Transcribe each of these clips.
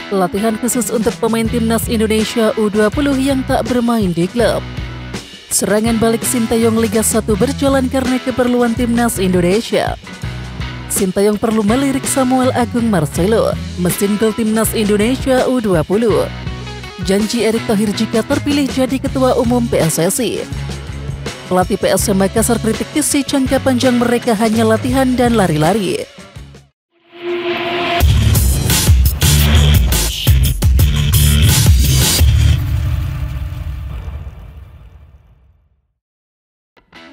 Latihan khusus untuk pemain timnas Indonesia U20 yang tak bermain di klub. Serangan balik Sintayong Liga 1 berjalan karena keperluan timnas Indonesia. Sintayong perlu melirik Samuel Agung Marcelo, mesin gol timnas Indonesia U20. Janji Erick Thohir jika terpilih jadi ketua umum PSSI. Pelatih PSM Makassar kritik visi jangka panjang mereka hanya latihan dan lari-lari.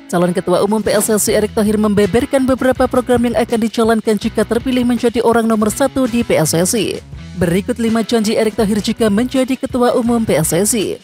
Calon Ketua Umum PSSI Erick Thohir membeberkan beberapa program yang akan dijalankan jika terpilih menjadi orang nomor 1 di PSSI. Berikut 5 janji Erick Thohir jika menjadi Ketua Umum PSSI.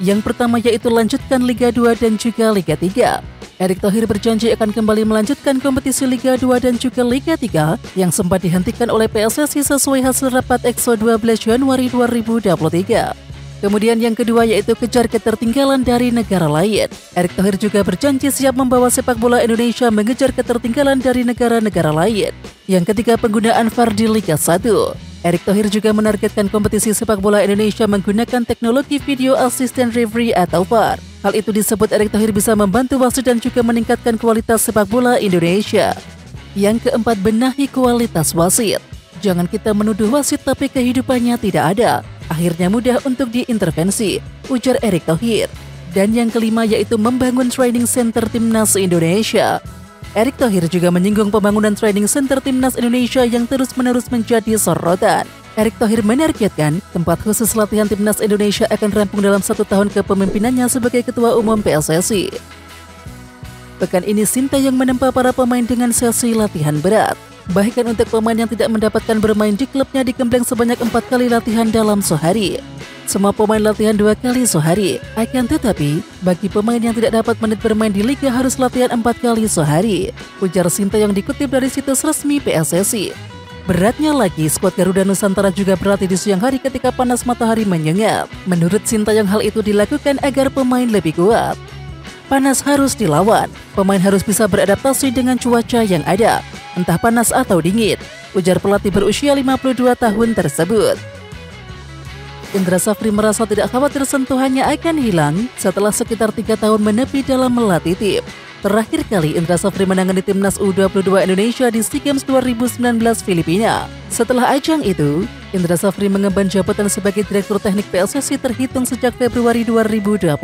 Yang pertama yaitu lanjutkan Liga 2 dan juga Liga 3. Erick Thohir berjanji akan kembali melanjutkan kompetisi Liga 2 dan juga Liga 3 yang sempat dihentikan oleh PSSI sesuai hasil rapat EXO 12 Januari 2023. Kemudian yang kedua yaitu kejar ketertinggalan dari negara lain. Erick Thohir juga berjanji siap membawa sepak bola Indonesia mengejar ketertinggalan dari negara-negara lain. Yang ketiga penggunaan VAR di Liga 1. Erick Thohir juga menargetkan kompetisi sepak bola Indonesia menggunakan teknologi video assistant referee atau VAR. Hal itu disebut Erick Thohir bisa membantu wasit dan juga meningkatkan kualitas sepak bola Indonesia. Yang keempat benahi kualitas wasit. Jangan kita menuduh wasit tapi kehidupannya tidak ada. Akhirnya mudah untuk diintervensi, ujar Erick Thohir. Dan yang kelima yaitu membangun training center timnas Indonesia. Erick Thohir juga menyinggung pembangunan training center timnas Indonesia yang terus-menerus menjadi sorotan. Erick Thohir menargetkan tempat khusus latihan timnas Indonesia akan rampung dalam 1 tahun kepemimpinannya sebagai Ketua Umum PSSI. Pekan ini Sintayong menempa para pemain dengan sesi latihan berat. Bahkan untuk pemain yang tidak mendapatkan bermain di klubnya digembleng sebanyak 4 kali latihan dalam sehari. Semua pemain latihan 2 kali sehari. Akan tetapi, bagi pemain yang tidak dapat menit bermain di Liga harus latihan 4 kali sehari. Ujar Sintayong dikutip dari situs resmi PSSI. Beratnya lagi, skuad Garuda Nusantara juga berlatih di siang hari ketika panas matahari menyengat. Menurut Sintayong hal itu dilakukan agar pemain lebih kuat. Panas harus dilawan, pemain harus bisa beradaptasi dengan cuaca yang ada, entah panas atau dingin, ujar pelatih berusia 52 tahun tersebut. Indra Safri merasa tidak khawatir sentuhannya akan hilang setelah sekitar 3 tahun menepi dalam melatih tim. Terakhir kali Indra Safri menangani timnas U22 Indonesia di SEA Games 2019 Filipina. Setelah ajang itu, Indra Safri mengemban jabatan sebagai Direktur Teknik PSSI terhitung sejak Februari 2020.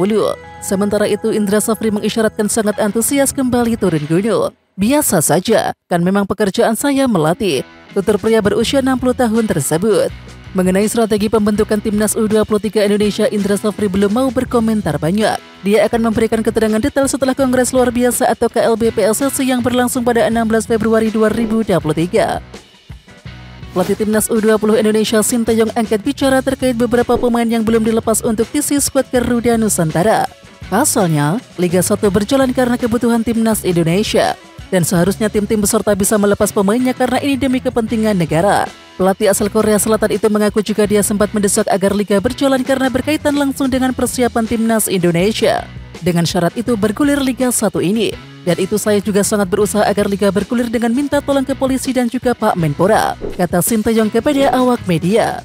Sementara itu, Indra Safri mengisyaratkan sangat antusias kembali turun gunung. Biasa saja, kan memang pekerjaan saya melatih, tutur pria berusia 60 tahun tersebut. Mengenai strategi pembentukan timnas U23 Indonesia, Indra Safri belum mau berkomentar banyak. Dia akan memberikan keterangan detail setelah Kongres Luar Biasa atau KLB PSSI yang berlangsung pada 16 Februari 2023. Pelatih timnas U20 Indonesia Sintayong angkat bicara terkait beberapa pemain yang belum dilepas untuk isi skuad Garuda Nusantara. Pasalnya, Liga 1 berjalan karena kebutuhan timnas Indonesia. Dan seharusnya tim-tim peserta bisa melepas pemainnya karena ini demi kepentingan negara. Pelatih asal Korea Selatan itu mengaku juga dia sempat mendesak agar Liga berjalan karena berkaitan langsung dengan persiapan timnas Indonesia. Dengan syarat itu bergulir Liga 1 ini. Dan itu saya juga sangat berusaha agar Liga bergulir dengan minta tolong ke polisi dan juga Pak Menpora, kata Sintayong kepada awak media.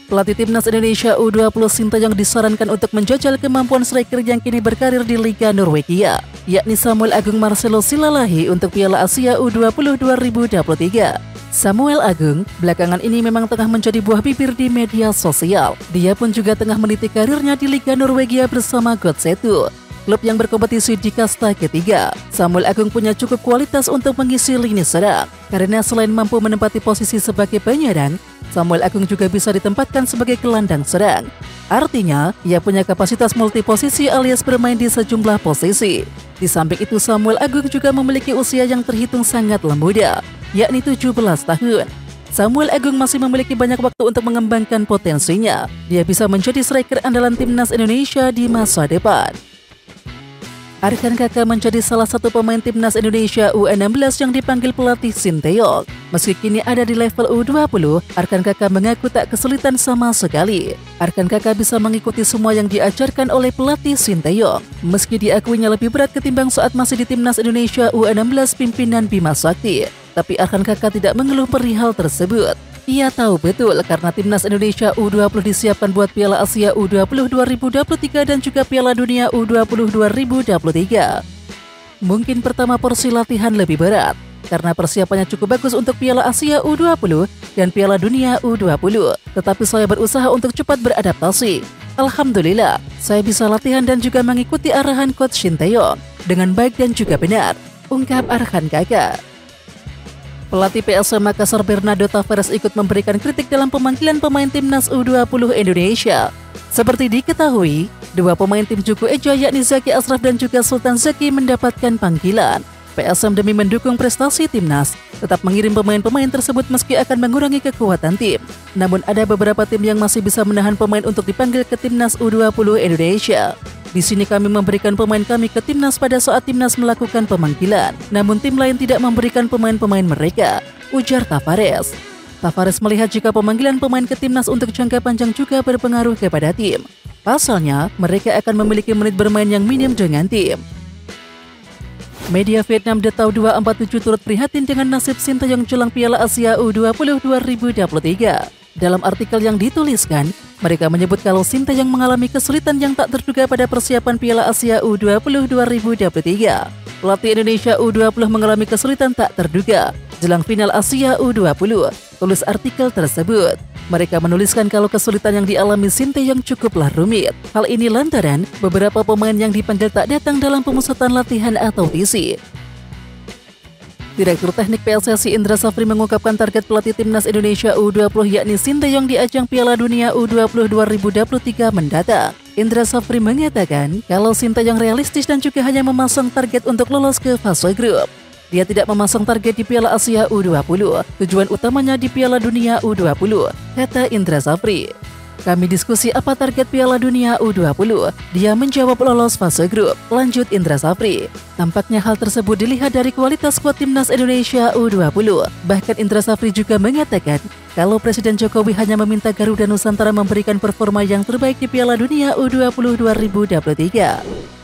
Pelatih timnas Indonesia U20 Sintayong disarankan untuk menjajal kemampuan striker yang kini berkarir di Liga Norwegia, yakni Samuel Agung Marcelo Silalahi untuk Piala Asia U20 2023. Samuel Agung belakangan ini memang tengah menjadi buah bibir di media sosial. Dia pun juga tengah meniti karirnya di Liga Norwegia bersama Godset2, klub yang berkompetisi di kasta ketiga. Samuel Agung punya cukup kualitas untuk mengisi lini serang, karena selain mampu menempati posisi sebagai penyerang, Samuel Agung juga bisa ditempatkan sebagai gelandang serang. Artinya, ia punya kapasitas multiposisi alias bermain di sejumlah posisi. Di samping itu, Samuel Agung juga memiliki usia yang terhitung sangatlah muda, yakni 17 tahun. Samuel Agung masih memiliki banyak waktu untuk mengembangkan potensinya. Dia bisa menjadi striker andalan timnas Indonesia di masa depan. Arkan Kakak menjadi salah satu pemain timnas Indonesia U16 yang dipanggil pelatih Sintayong. Meski kini ada di level U20, Arkan Kakak mengaku tak kesulitan sama sekali. Arkan Kakak bisa mengikuti semua yang diajarkan oleh pelatih Sintayong. Meski diakuinya lebih berat ketimbang saat masih di timnas Indonesia U16 pimpinan Bima Sakti, tapi Arkan Kakak tidak mengeluh perihal tersebut. Ia tahu betul karena timnas Indonesia U20 disiapkan buat Piala Asia U20 2023 dan juga Piala Dunia U20 2023. Mungkin pertama porsi latihan lebih berat karena persiapannya cukup bagus untuk Piala Asia U20 dan Piala Dunia U20. Tetapi saya berusaha untuk cepat beradaptasi. Alhamdulillah, saya bisa latihan dan juga mengikuti arahan Coach Shin Tae-yong dengan baik dan juga benar, ungkap Arhan Kakak. Pelatih PSM Makassar Bernardo Tavares ikut memberikan kritik dalam pemanggilan pemain timnas U20 Indonesia. Seperti diketahui, dua pemain tim Juku Eja yakni Zaki Ashraf dan juga Sultan Zaki mendapatkan panggilan. PSM demi mendukung prestasi timnas tetap mengirim pemain-pemain tersebut meski akan mengurangi kekuatan tim. Namun ada beberapa tim yang masih bisa menahan pemain untuk dipanggil ke timnas U20 Indonesia. Di sini kami memberikan pemain kami ke timnas pada saat timnas melakukan pemanggilan. Namun tim lain tidak memberikan pemain-pemain mereka, ujar Tavares. Tavares melihat jika pemanggilan pemain ke timnas untuk jangka panjang juga berpengaruh kepada tim. Pasalnya, mereka akan memiliki menit bermain yang minim dengan tim. Media Vietnam The Tau 247 turut prihatin dengan nasib Shin Tae-yong jelang Piala Asia U20 2023. Dalam artikel yang dituliskan, mereka menyebut kalau Shin Tae-yong mengalami kesulitan yang tak terduga pada persiapan Piala Asia U20 2023. Pelatih Indonesia U20 mengalami kesulitan tak terduga jelang final Asia U20, tulis artikel tersebut. Mereka menuliskan kalau kesulitan yang dialami Shin Tae-yong cukuplah rumit. Hal ini lantaran beberapa pemain yang dipanggil tak datang dalam pemusatan latihan atau TC. Direktur Teknik PSSI Indra Safri mengungkapkan target pelatih timnas Indonesia U20 yakni Shin Tae-yong di ajang Piala Dunia U20 2023 mendatang. Indra Safri mengatakan kalau Shin Tae-yong realistis dan juga hanya memasang target untuk lolos ke fase grup. Dia tidak memasang target di Piala Asia U20, tujuan utamanya di Piala Dunia U20, kata Indra Safri. Kami diskusi apa target Piala Dunia U20. Dia menjawab lolos fase grup, lanjut Indra Safri. Tampaknya hal tersebut dilihat dari kualitas skuad timnas Indonesia U20. Bahkan Indra Safri juga mengatakan kalau Presiden Jokowi hanya meminta Garuda Nusantara memberikan performa yang terbaik di Piala Dunia U20 2023.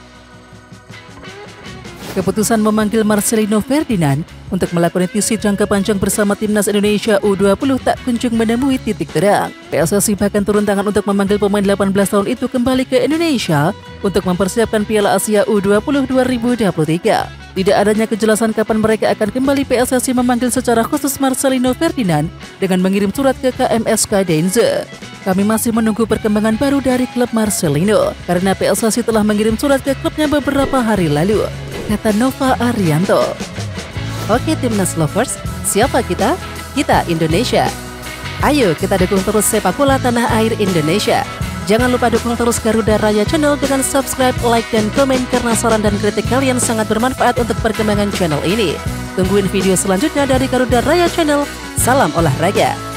Keputusan memanggil Marcelino Ferdinand untuk melakukan TC jangka panjang bersama timnas Indonesia U20 tak kunjung menemui titik terang. PSSI bahkan turun tangan untuk memanggil pemain 18 tahun itu kembali ke Indonesia untuk mempersiapkan Piala Asia U20 2023. Tidak adanya kejelasan kapan mereka akan kembali, PSSI memanggil secara khusus Marcelino Ferdinand dengan mengirim surat ke KMSK Denze. Kami masih menunggu perkembangan baru dari klub Marcelino karena PSSI telah mengirim surat ke klubnya beberapa hari lalu, kata Nova Arianto. Oke Timnas Lovers, siapa kita? Kita Indonesia. Ayo kita dukung terus sepak bola tanah air Indonesia. Jangan lupa dukung terus Garuda Raya Channel dengan subscribe, like, dan komen karena saran dan kritik kalian sangat bermanfaat untuk perkembangan channel ini. Tungguin video selanjutnya dari Garuda Raya Channel. Salam olahraga.